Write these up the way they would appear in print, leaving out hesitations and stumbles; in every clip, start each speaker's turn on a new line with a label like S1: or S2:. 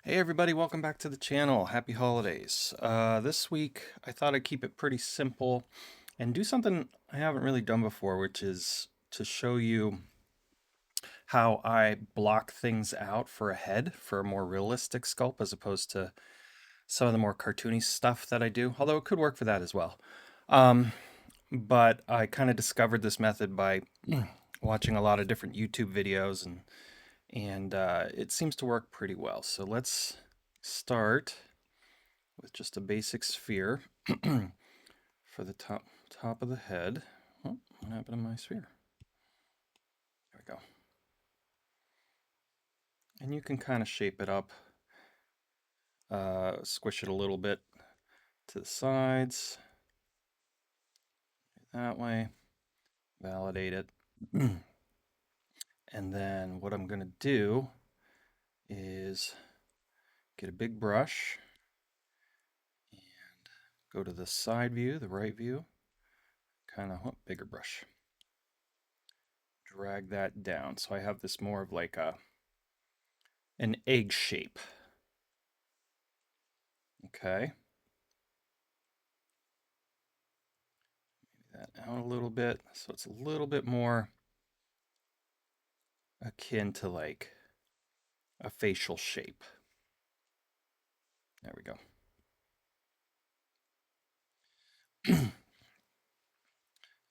S1: Hey everybody, welcome back to the channel. Happy holidays. This week I thought I'd keep it pretty simple and do something I haven't really done before, which is to show you how I block things out for a head for a more realistic sculpt as opposed to some of the more cartoony stuff that I do, although it could work for that as well. Um, but I kind of discovered this method by watching a lot of different YouTube videos and it seems to work pretty well. So let's start with just a basic sphere for the top of the head. Oh, what happened to my sphere? There we go. And you can kind of shape it up, squish it a little bit to the sides, that way, validate it. And then what I'm going to do is get a big brush and go to the side view, the right view, kind of bigger brush. Drag that down. So I have this more of like an egg shape. Okay. That out a little bit so it's a little bit more akin to like a facial shape. There we go.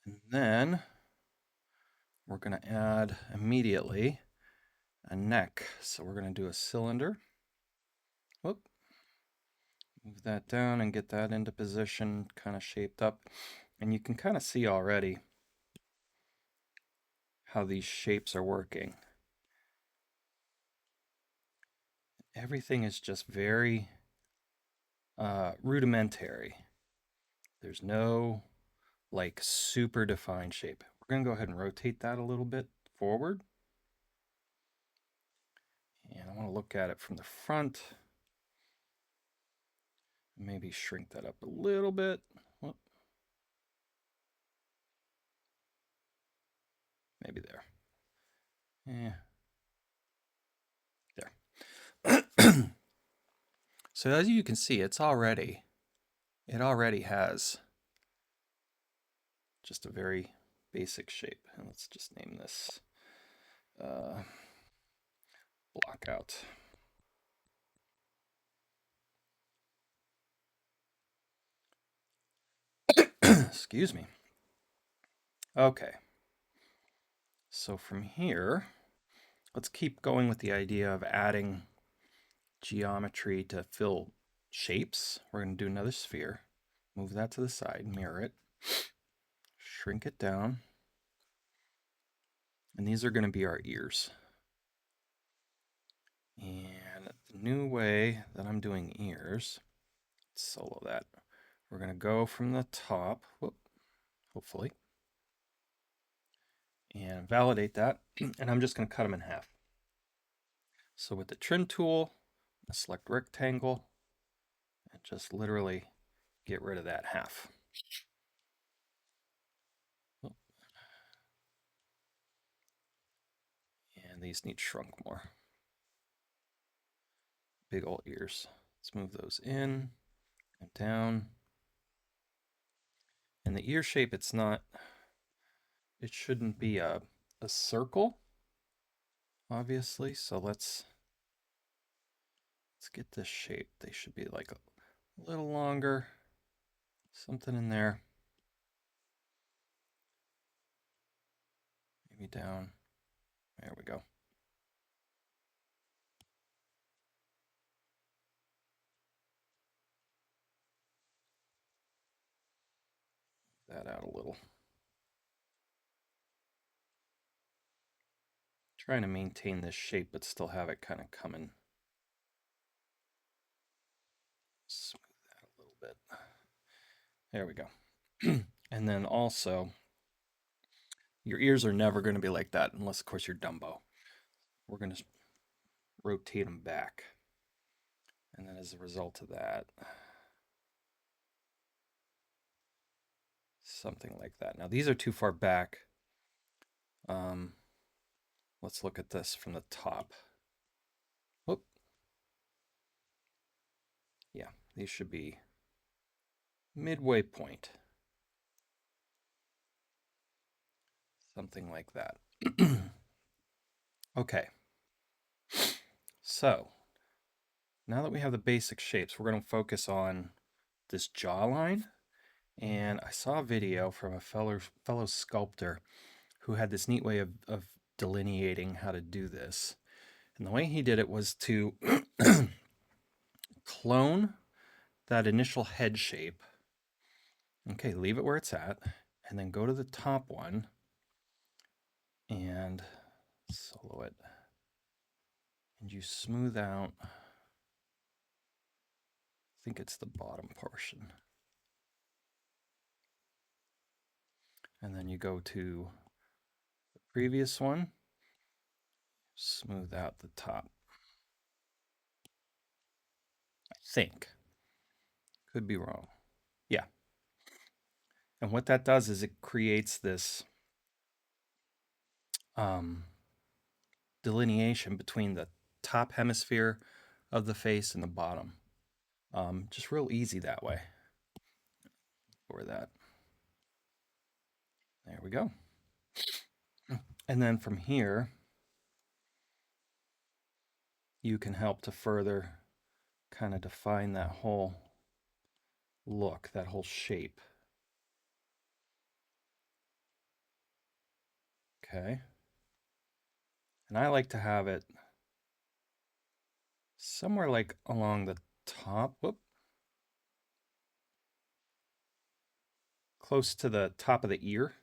S1: And then we're going to add immediately a neck. So we're going to do a cylinder. Whoop. Move that down and get that into position, kind of shaped up. And you can kind of see already how these shapes are working. Everything is just very rudimentary. There's no like super defined shape. We're going to go ahead and rotate that a little bit forward. And I want to look at it from the front. Maybe shrink that up a little bit. Whoop. Maybe there. Yeah. There. So as you can see, it already has just a very basic shape. And let's just name this blockout. Excuse me. Okay. So from here, let's keep going with the idea of adding geometry to fill shapes. We're going to do another sphere. Move that to the side, mirror it, shrink it down. And these are going to be our ears. And the new way that I'm doing ears, let's solo that. We're going to go from the top, hopefully, and validate that. And I'm just going to cut them in half. So with the trim tool, I select rectangle and just literally get rid of that half. And these need shrunk more. Big old ears. Let's move those in and down. And the ear shape, it shouldn't be a circle, obviously. So let's get this shape. They should be like a little longer, something in there. Maybe down. There we go. That out a little. Trying to maintain this shape, but still have it kind of coming. Smooth that a little bit. There we go. And then also, your ears are never going to be like that unless, of course, you're Dumbo. We're going to rotate them back. And then as a result of that, something like that. Now, these are too far back. Let's look at this from the top. Whoop. Yeah, these should be midway point. Something like that. Okay, so now that we have the basic shapes, we're going to focus on this jawline. And I saw a video from a fellow sculptor who had this neat way of delineating how to do this. And the way he did it was to clone that initial head shape. Okay, leave it where it's at, and then go to the top one and solo it. And you smooth out, I think it's the bottom portion. And then you go to the previous one, smooth out the top. I think. Could be wrong. Yeah. And what that does is it creates this delineation between the top hemisphere of the face and the bottom. Just real easy that way. Or that. There we go. And then from here, you can help to further kind of define that whole look, that whole shape. Okay. And I like to have it somewhere like along the top, close to the top of the ear.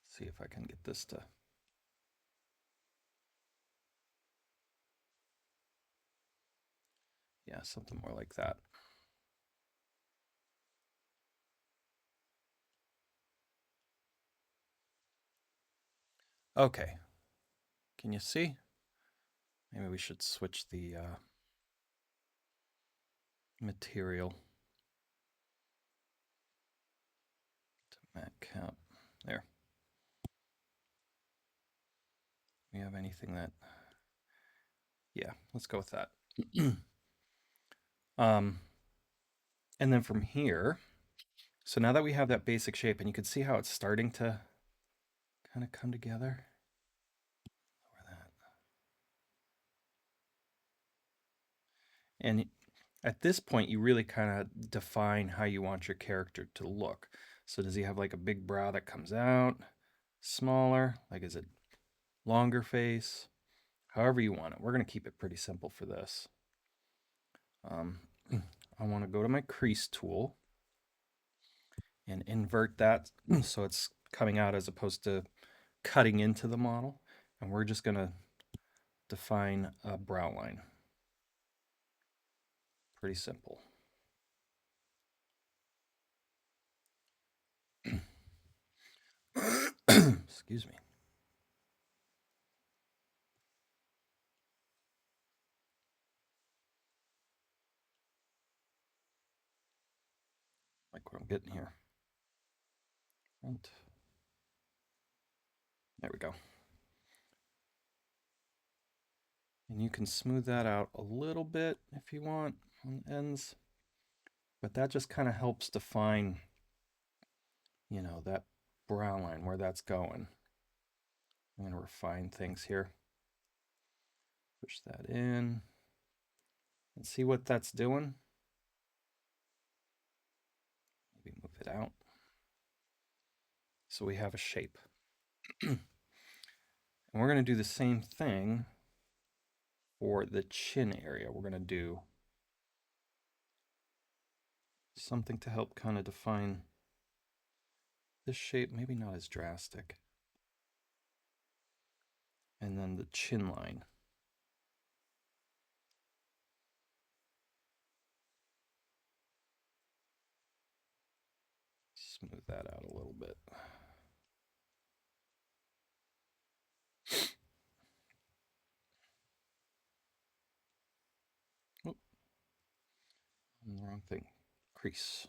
S1: See if I can get this to, yeah, something more like that. Okay, can you see? Maybe we should switch the material to matte cap. There. We have anything that, yeah, let's go with that. um, and then from here, so now that we have that basic shape, and you can see how it's starting to kind of come together. Lower that. And at this point, you really kind of define how you want your character to look. So does he have like a big brow that comes out, smaller? Like, is it longer face? However you want it. We're going to keep it pretty simple for this. I want to go to my crease tool and invert that so it's coming out as opposed to cutting into the model. And we're just going to define a brow line. Pretty simple. Excuse me. Like what I'm getting here. Front. There we go. And you can smooth that out a little bit if you want on the ends. But that just kind of helps define, you know, that brow line, where that's going. I'm going to refine things here. Push that in. And see what that's doing. Maybe move it out. So we have a shape. And we're going to do the same thing for the chin area. We're going to do something to help kind of define this shape, maybe not as drastic. And then the chin line. Smooth that out a little bit. Oh, the wrong thing. Crease.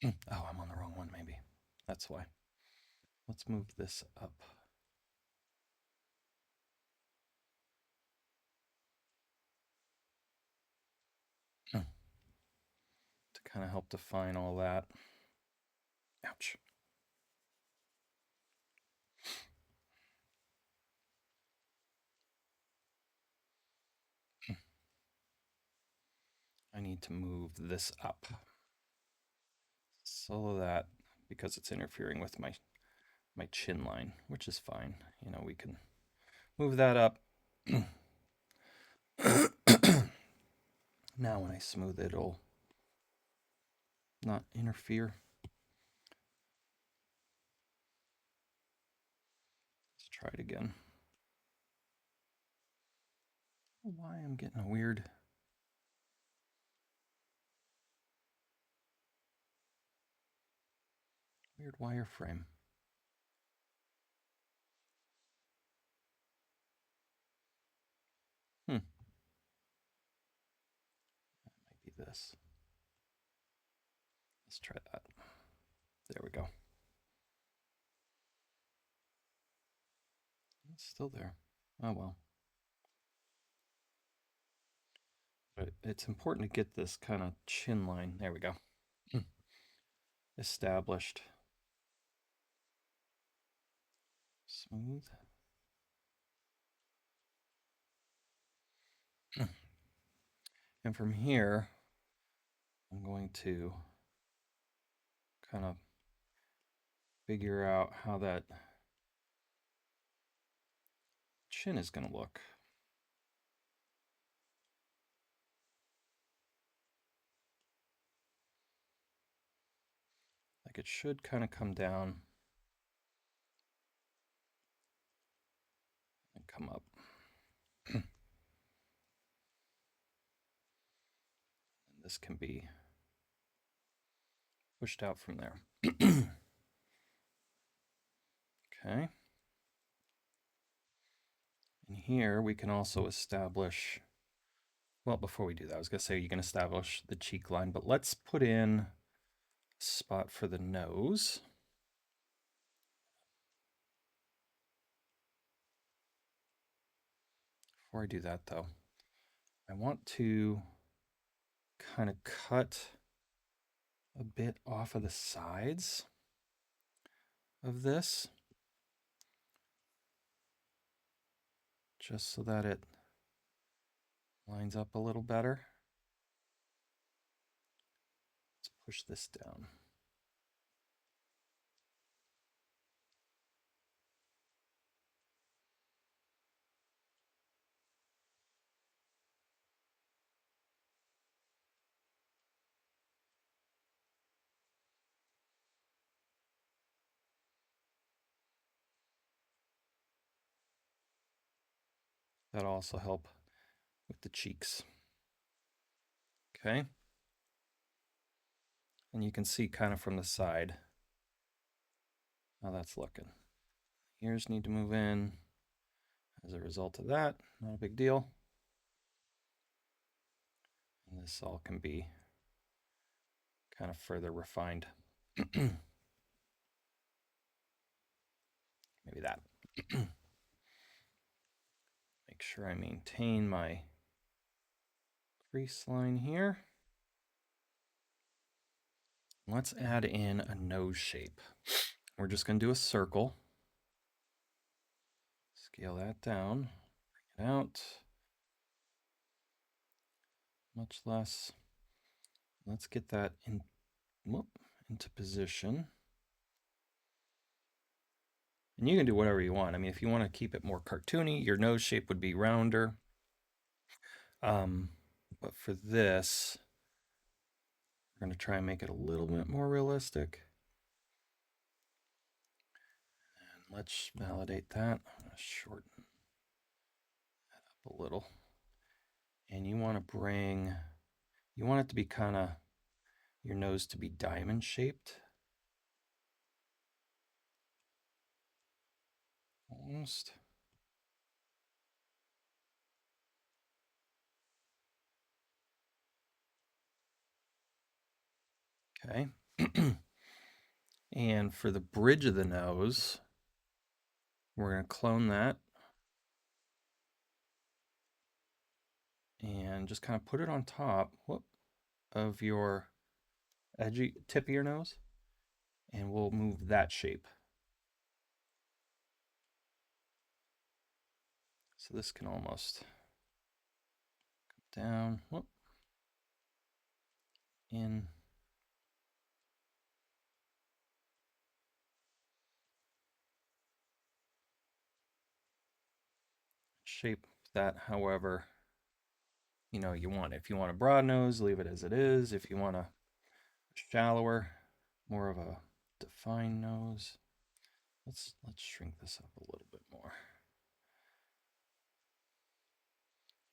S1: Oh, I'm on the wrong one, maybe. That's why. Let's move this up. To kind of help define all that. Ouch. I need to move this up so that, because it's interfering with my chin line, which is fine. You know, we can move that up. Now when I smooth it, it'll not interfere. Let's try it again. Why I'm getting a weird wireframe. Might be this. Let's try that. There we go. It's still there. Oh well. But it's important to get this kind of chin line. There we go. Established. Smooth. And from here, I'm going to kind of figure out how that chin is going to look. Like it should kind of come down and come up. And this can be pushed out from there. Okay. And here we can also establish, well, before we do that, I was going to say you can establish the cheek line, but let's put in a spot for the nose. Before I do that, though, I want to kind of cut a bit off of the sides of this, just so that it lines up a little better. Let's push this down. That'll also help with the cheeks. Okay. And you can see kind of from the side how that's looking. Ears need to move in as a result of that. Not a big deal. And this all can be kind of further refined. Maybe that. Make sure I maintain my crease line here. Let's add in a nose shape. We're just going to do a circle. Scale that down, bring it out. Much less. Let's get that into position. And you can do whatever you want. I mean, if you want to keep it more cartoony, your nose shape would be rounder. But for this, we're going to try and make it a little bit more realistic. And let's validate that. I'm going to shorten that up a little. And you want it to be kind of, your nose to be diamond shaped. Almost. Okay. And for the bridge of the nose, we're going to clone that and just kind of put it on top of your edgy tip of your nose, and we'll move that shape. So this can almost come down, in, shape that however you want. If you want a broad nose, leave it as it is. If you want a shallower, more of a defined nose, let's shrink this up a little bit more.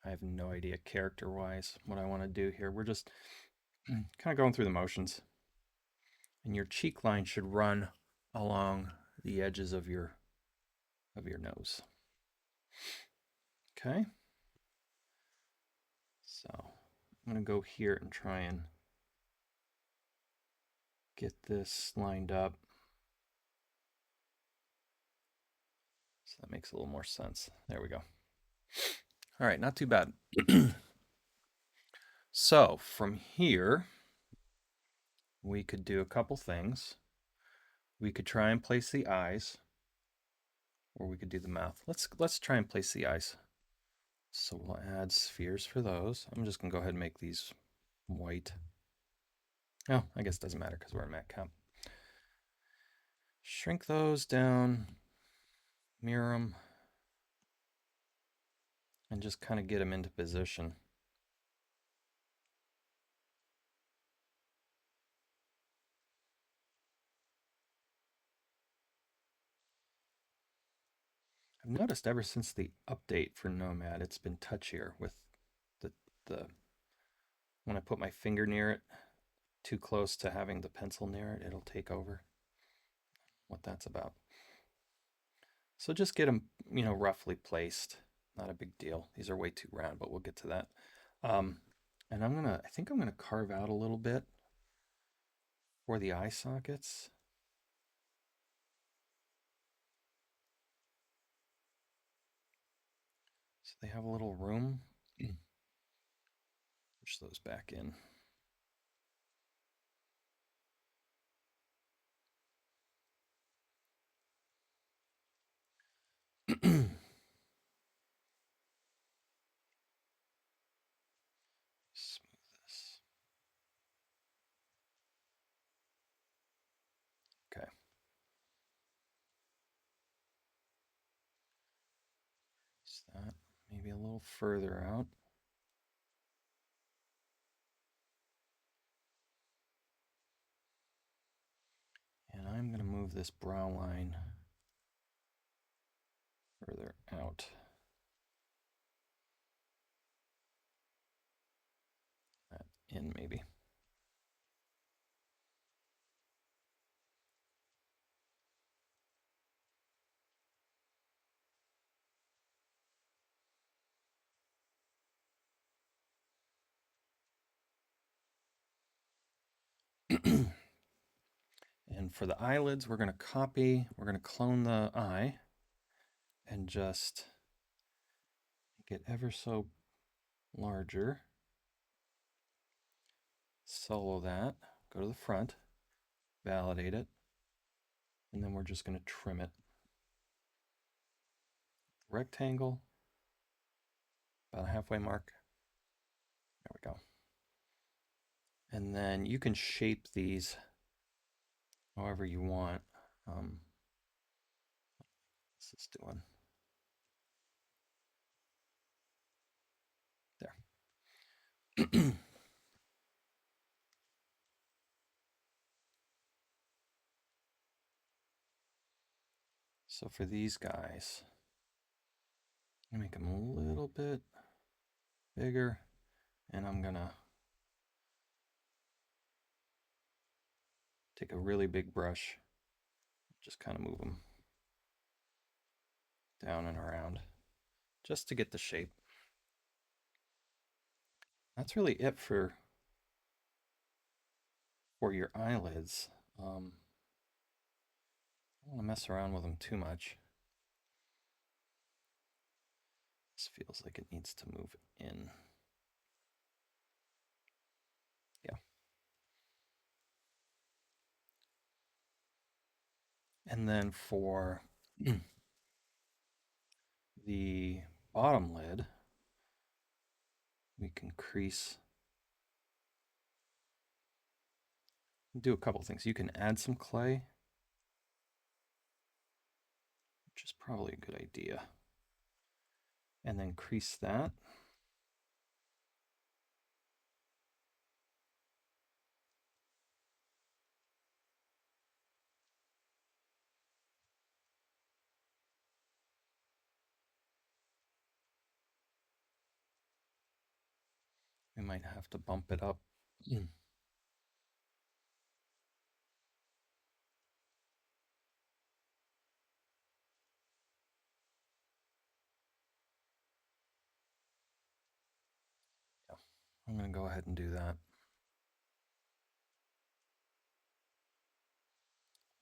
S1: I have no idea character wise what I want to do here. We're just kind of going through the motions. And your cheek line should run along the edges of your nose. Okay? So I'm going to go here and try and get this lined up. So that makes a little more sense. There we go. All right, not too bad. So from here, we could do a couple things. We could try and place the eyes, or we could do the mouth. Let's try and place the eyes. So we'll add spheres for those. I'm just gonna go ahead and make these white. Oh, I guess it doesn't matter because we're a matte cap. Shrink those down, mirror them, and just kind of get them into position. I've noticed ever since the update for Nomad, it's been touchier with the when I put my finger near it, too close to having the pencil near it, it'll take over. What that's about. So just get them, roughly placed. Not a big deal. These are way too round, but we'll get to that. Um, and I think I'm gonna carve out a little bit for the eye sockets. So they have a little room. Push those back in. Smooth this. Okay. So that maybe a little further out. And I'm going to move this brow line further out. That in maybe. And for the eyelids, we're going to clone the eye and just get ever so larger. Solo that, go to the front, validate it, and then we're just going to trim it. Rectangle, about a halfway mark. There we go. And then you can shape these however you want. Let's just do one. There. So for these guys, I'm gonna make them a little bit bigger, and I'm gonna take a really big brush, just kind of move them down and around, just to get the shape. That's really it for for your eyelids. I don't want to mess around with them too much. This feels like it needs to move in. Yeah. And then for the bottom lid, we can crease, do a couple things. You can add some clay, which is probably a good idea. And then crease that. We might have to bump it up. Yeah, I'm going to go ahead and do that.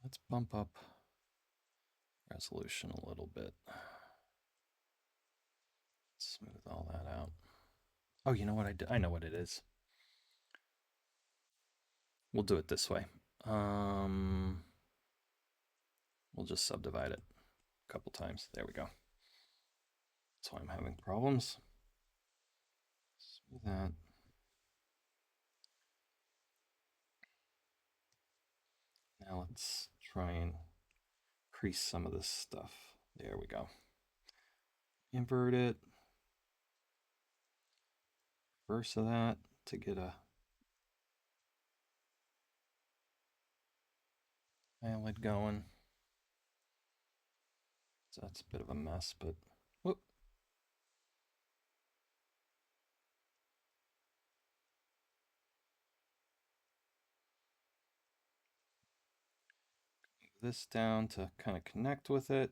S1: Let's bump up resolution a little bit. Smooth all that out. Oh, you know what I did? I know what it is. We'll do it this way. We'll just subdivide it a couple times. There we go. That's why I'm having problems. Smooth that. Now let's try and crease some of this stuff. There we go. Invert it. Reverse of that to get a eyelid going. So that's a bit of a mess, but whoop. Move this down to kind of connect with it.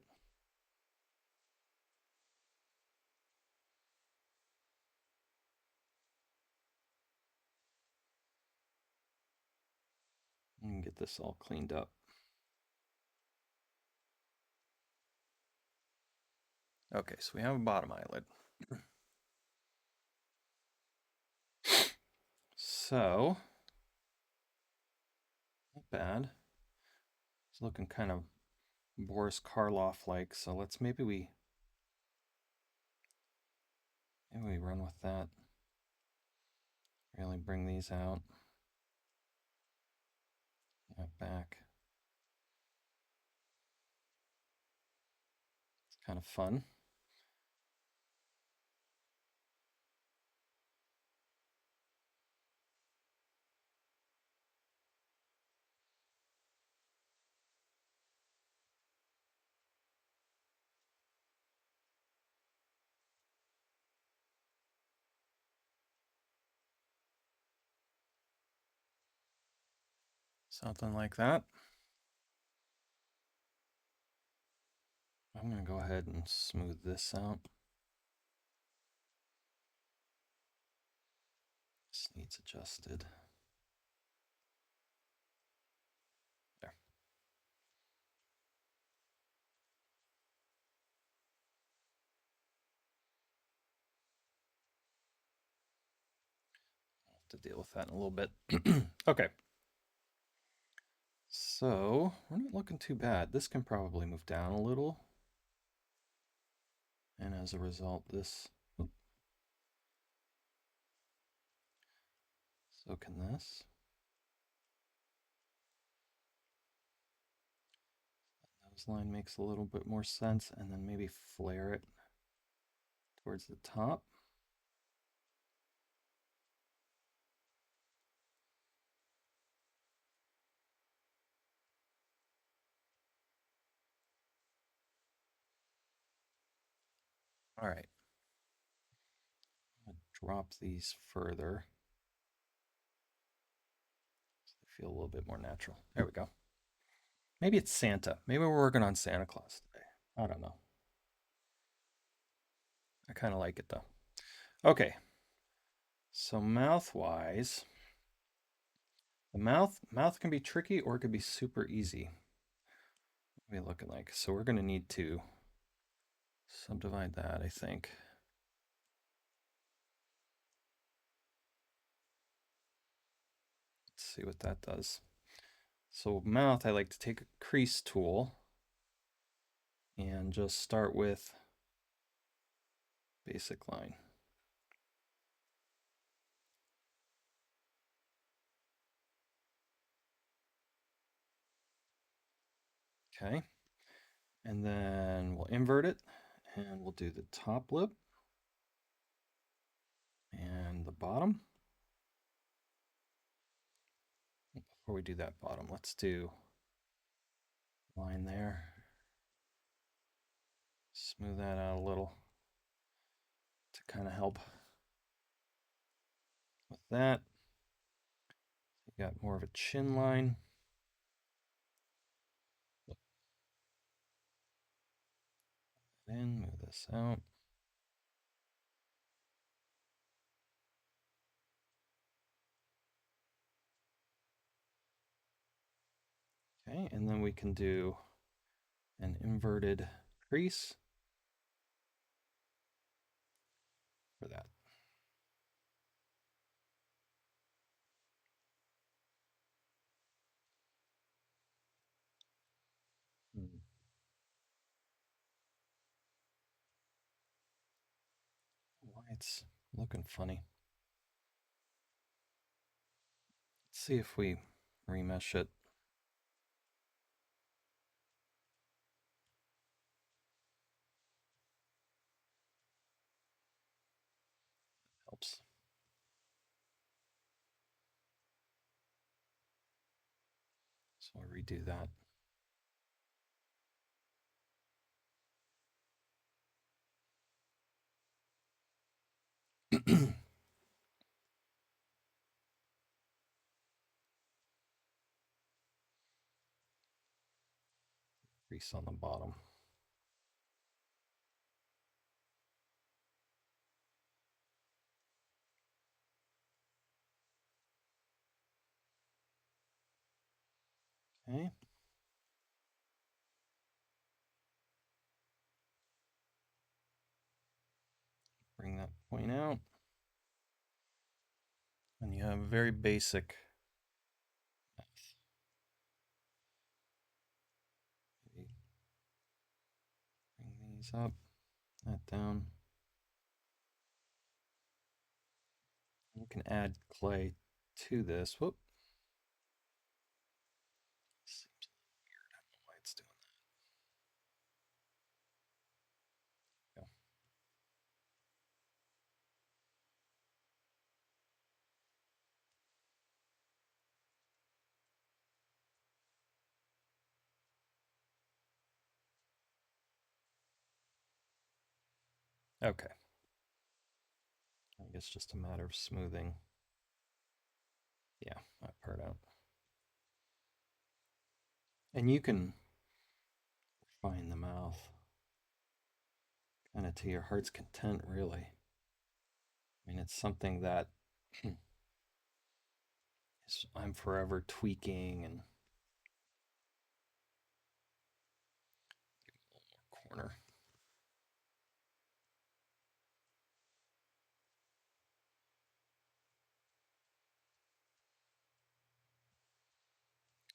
S1: And get this all cleaned up. Okay, so we have a bottom eyelid. So, not bad. It's looking kind of Boris Karloff like, so let's maybe we run with that. Really bring these out. That back. It's kind of fun. Something like that. I'm going to go ahead and smooth this out. This needs adjusted. There. I'll have to deal with that in a little bit. Okay. So, we're not looking too bad. This can probably move down a little. And as a result, this, so can this. Nose line makes a little bit more sense, and then maybe flare it towards the top. All right. I'm going to drop these further so they feel a little bit more natural. There we go. Maybe it's Santa. Maybe we're working on Santa Claus today. I don't know. I kind of like it though. Okay. So mouth-wise, The mouth can be tricky or it could be super easy. What are we looking like? So we're going to need to subdivide that, I think. Let's see what that does. So mouth, I like to take a crease tool and just start with basic line. Okay. And then we'll invert it and we'll do the top lip and the bottom. Before we do that bottom, let's do line there. Smooth that out a little to kind of help with that. You got more of a chin line. Then move this out. Okay, and then we can do an inverted crease for that. Hmm. Why it's looking funny. Let's see if we remesh it. Helps. So I'll redo that. Crease on the bottom. Okay. Bring that point out. And you have a very basic mouth. Maybe bring these up, that down. You can add clay to this. Whoop. Seems weird. I don't know why it's doing that. Okay. I guess just a matter of smoothing. Yeah, that part out. And you can refine the mouth kind of to your heart's content, really. I mean, it's something that I'm forever tweaking and give it a little more corner.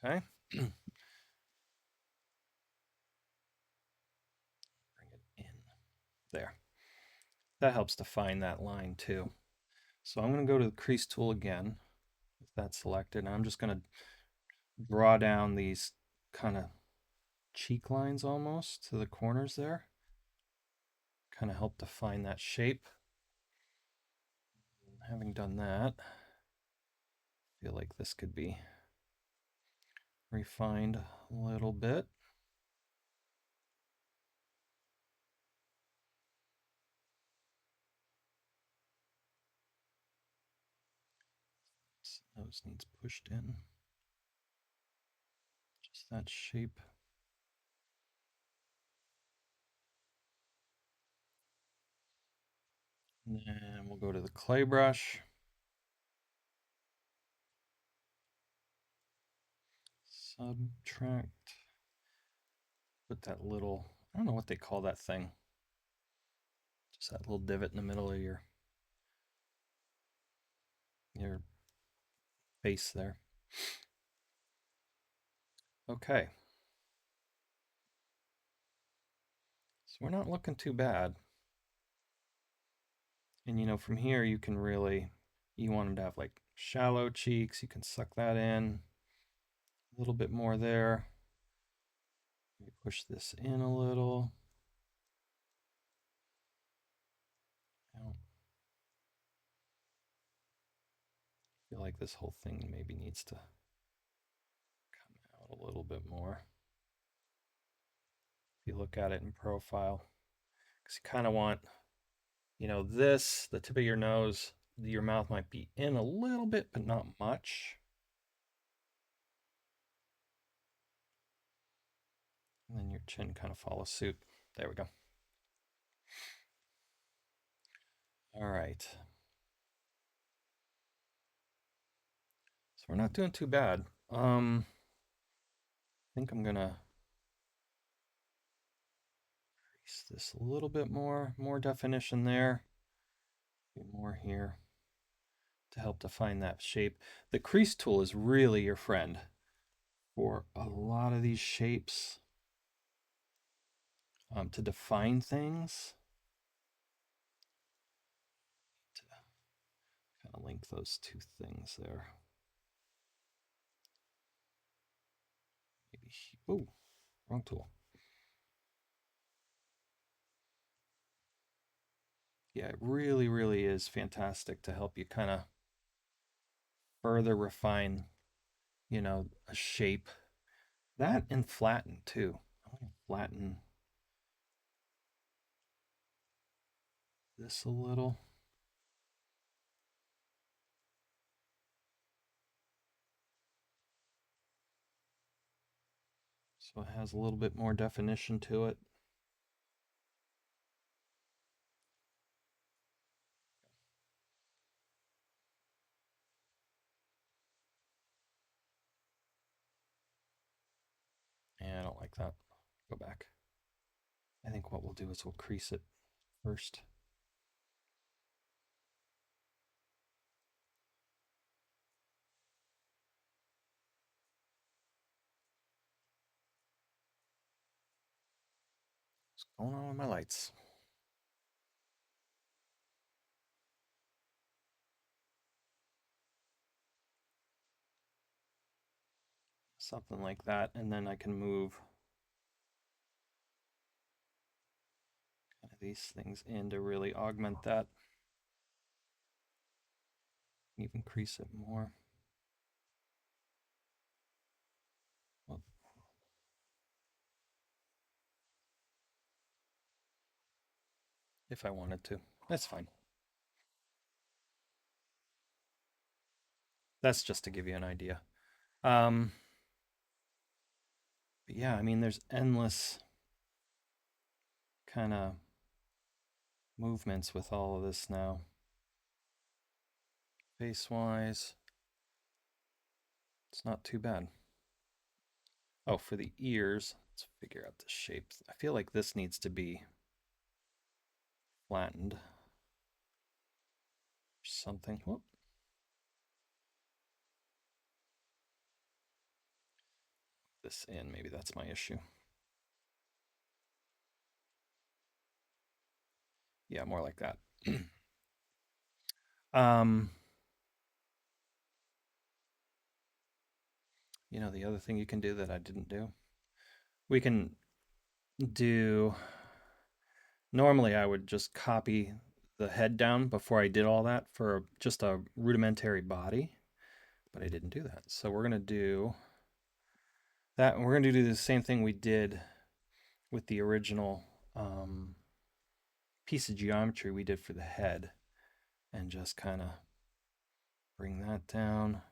S1: Okay. Bring it in. There. That helps define that line too. So I'm going to go to the crease tool again with that selected. And I'm just going to draw down these kind of cheek lines almost to the corners there. Kind of help define that shape. And having done that, I feel like this could be refined a little bit. Nose needs pushed in. Just that shape. And then we'll go to the clay brush. subtract, put that little, I don't know what they call that thing, just that little divot in the middle of your face there. Okay. So we're not looking too bad. And you know, from here you can really, you want them to have like shallow cheeks. You can suck that in. A little bit more there. Maybe push this in a little. I feel like this whole thing maybe needs to come out a little bit more. If you look at it in profile, because you kind of want, you know, this, the tip of your nose, your mouth might be in a little bit, but not much. And then your chin kind of follows suit. There we go. All right. So we're not doing too bad. I think I'm gonna increase this a little bit more definition there. More here to help define that shape. The crease tool is really your friend for a lot of these shapes, to define things. To kind of link those two things there. Maybe, oh, wrong tool. Yeah, it really, really is fantastic to help you kind of further refine, you know, a shape. That and flatten too. I want to flatten this a little. So it has a little bit more definition to it. And I don't like that. Go back. I think what we'll do is we'll crease it first. What's going on with my lights? Something like that, and then I can move kind of these things in to really augment that. Even crease it more. Well, if I wanted to, that's fine. That's just to give you an idea. But yeah, I mean, there's endless kind of movements with all of this now. Face wise, it's not too bad. Oh, for the ears, let's figure out the shape. I feel like this needs to be flattened or something. Whoop. This in, maybe that's my issue. Yeah, more like that. um, you know, the other thing you can do that I didn't do, we can do, normally I would just copy the head down before I did all that for just a rudimentary body, but I didn't do that. So we're going to do that, and we're going to do the same thing we did with the original piece of geometry we did for the head, and just kind of bring that down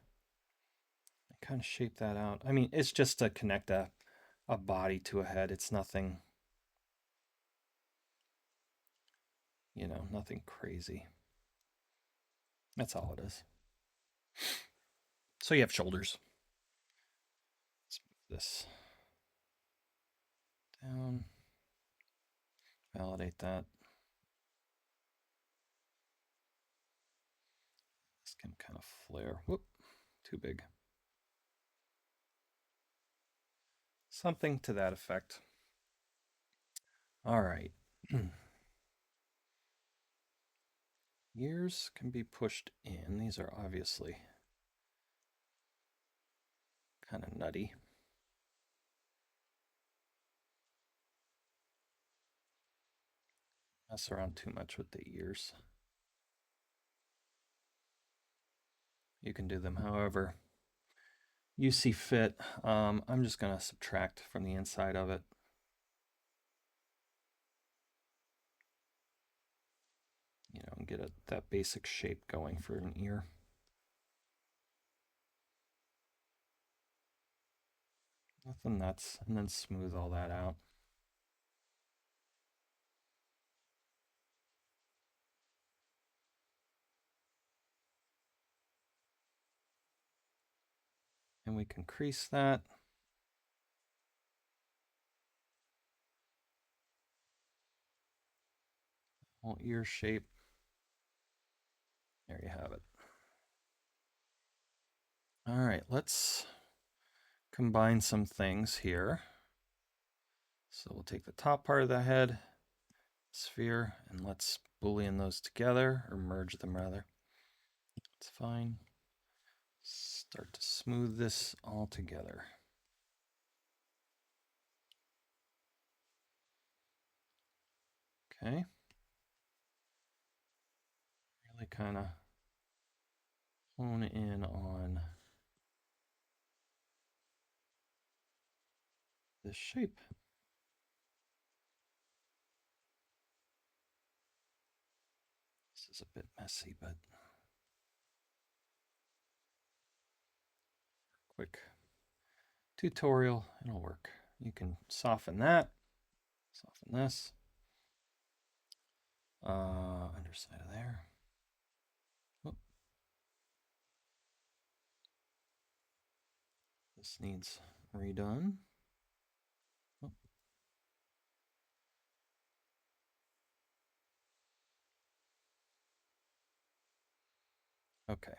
S1: and kind of shape that out. I mean, it's just to connect a body to a head. It's nothing, you know, nothing crazy. That's all it is. So you have shoulders. this down, validate that. This can kind of flare. Whoop, too big. Something to that effect. All right. Ears can be pushed in. These are obviously kind of nutty. Mess around too much with the ears. You can do them however you see fit. I'm just going to subtract from the inside of it. You know, and get that basic shape going for an ear. Nothing nuts, and then smooth all that out. And we can crease that. Whole ear shape. There you have it. All right, let's combine some things here. So we'll take the top part of the head, sphere, and let's boolean those together, or merge them rather. It's fine. Start to smooth this all together. Okay. Really kind of hone in on this shape. This is a bit messy, but quick tutorial, it'll work. You can soften that, soften this, underside of there. Oop. This needs redone. Oop. Okay.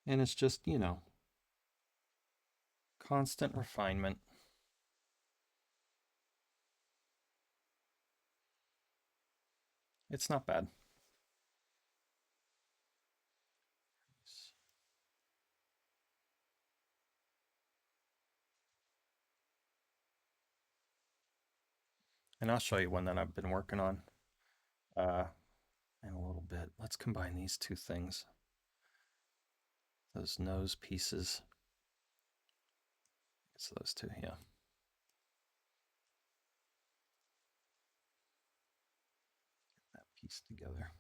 S1: And it's just, you know, constant refinement. It's not bad. And I'll show you one that I've been working on in a little bit. Let's combine these two things. Those nose pieces. It's those two, yeah. That piece together.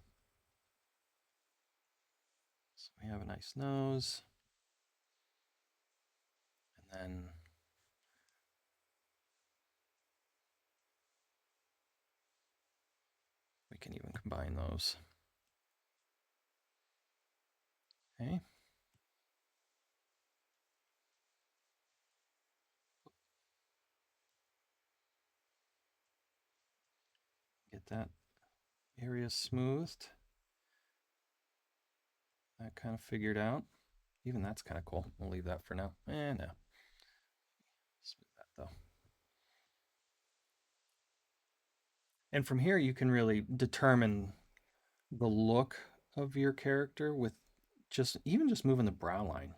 S1: So we have a nice nose. And then we can even combine those. Okay. Get that area smoothed. That kind of figured out. Even that's kind of cool. We'll leave that for now. No. Smooth that though. And from here, you can really determine the look of your character with just moving the brow line,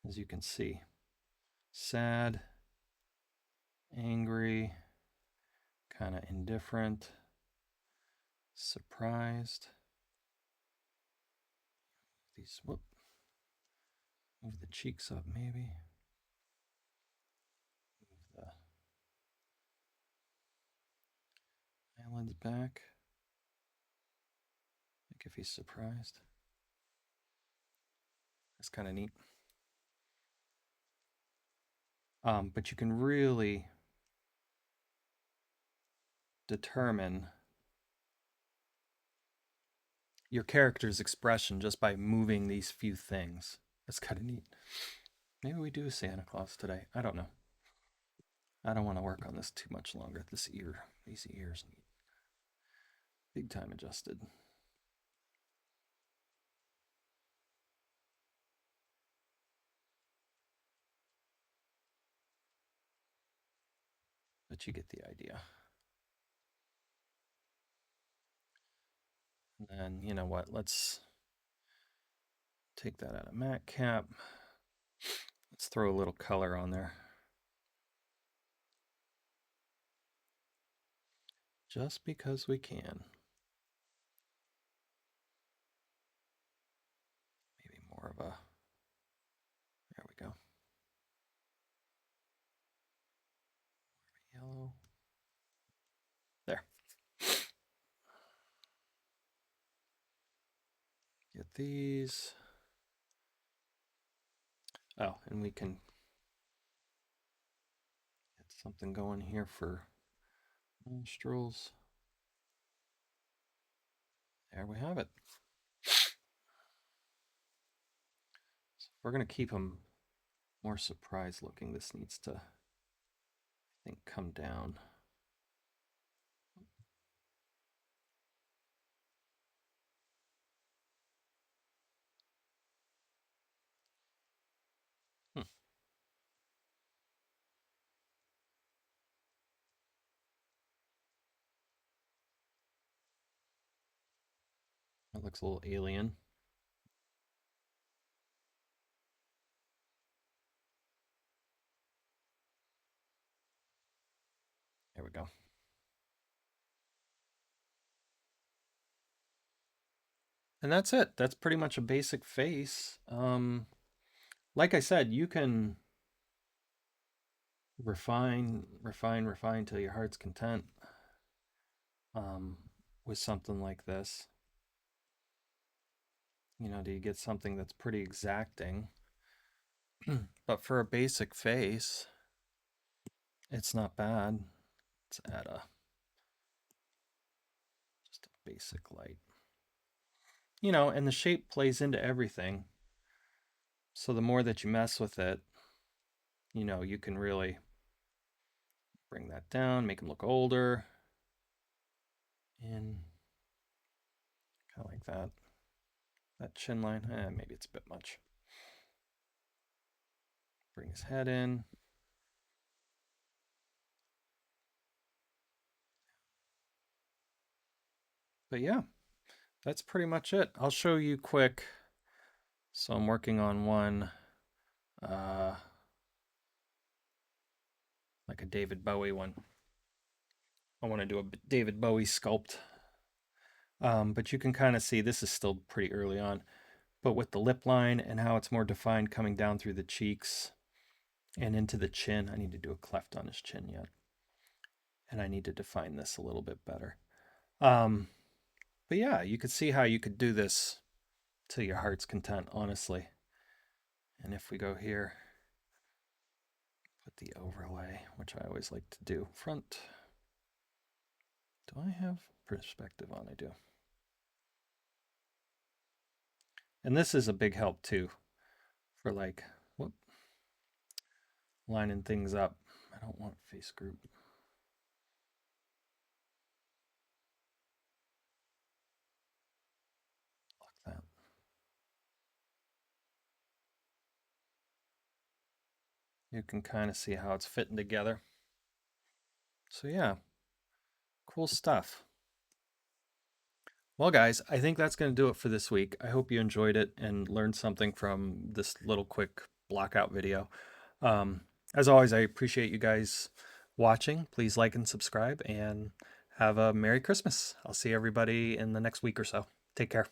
S1: as you can see. Sad, angry, kind of indifferent, surprised. These, whoop, move the cheeks up maybe. Move the eyelids back. Like if he's surprised. That's kind of neat. But you can really determine your character's expression just by moving these few things. That's kind of neat. Maybe we do Santa Claus today. I don't know. I don't want to work on this too much longer. These ears need big time adjusted. But you get the idea. And then, you know what? Let's take that out of matte cap. Let's throw a little color on there. Just because we can. Maybe more of a, there we go. Yellow. There. Get these. Oh, and we can get something going here for nostrils. There we have it. So if we're going to keep them more surprised looking, this needs to, I think, come down. That looks a little alien. There we go. And that's it. That's pretty much a basic face. Like I said, you can refine till your heart's content um, with something like this. You know, do you get something that's pretty exacting? But for a basic face, it's not bad. Let's add just a basic light. You know, and the shape plays into everything. So the more that you mess with it, you know, you can really bring that down, make them look older. And kind of like that. That chin line, maybe it's a bit much. Bring his head in. But yeah, that's pretty much it. I'll show you quick. So I'm working on one, like a David Bowie one. I want to do a David Bowie sculpt. But you can kind of see this is still pretty early on. But with the lip line and how it's more defined coming down through the cheeks and into the chin, I need to do a cleft on his chin yet. And I need to define this a little bit better. But yeah, you could see how you could do this to your heart's content, honestly. And if we go here, put the overlay, which I always like to do. Front. Do I have perspective on? I do. And this is a big help too for like, whoop, lining things up. I don't want face group. Lock that. You can kind of see how it's fitting together. So yeah, cool stuff. Well, guys, I think that's going to do it for this week. I hope you enjoyed it and learned something from this little quick blockout video. As always, I appreciate you guys watching. Please like and subscribe and have a Merry Christmas. I'll see everybody in the next week or so. Take care.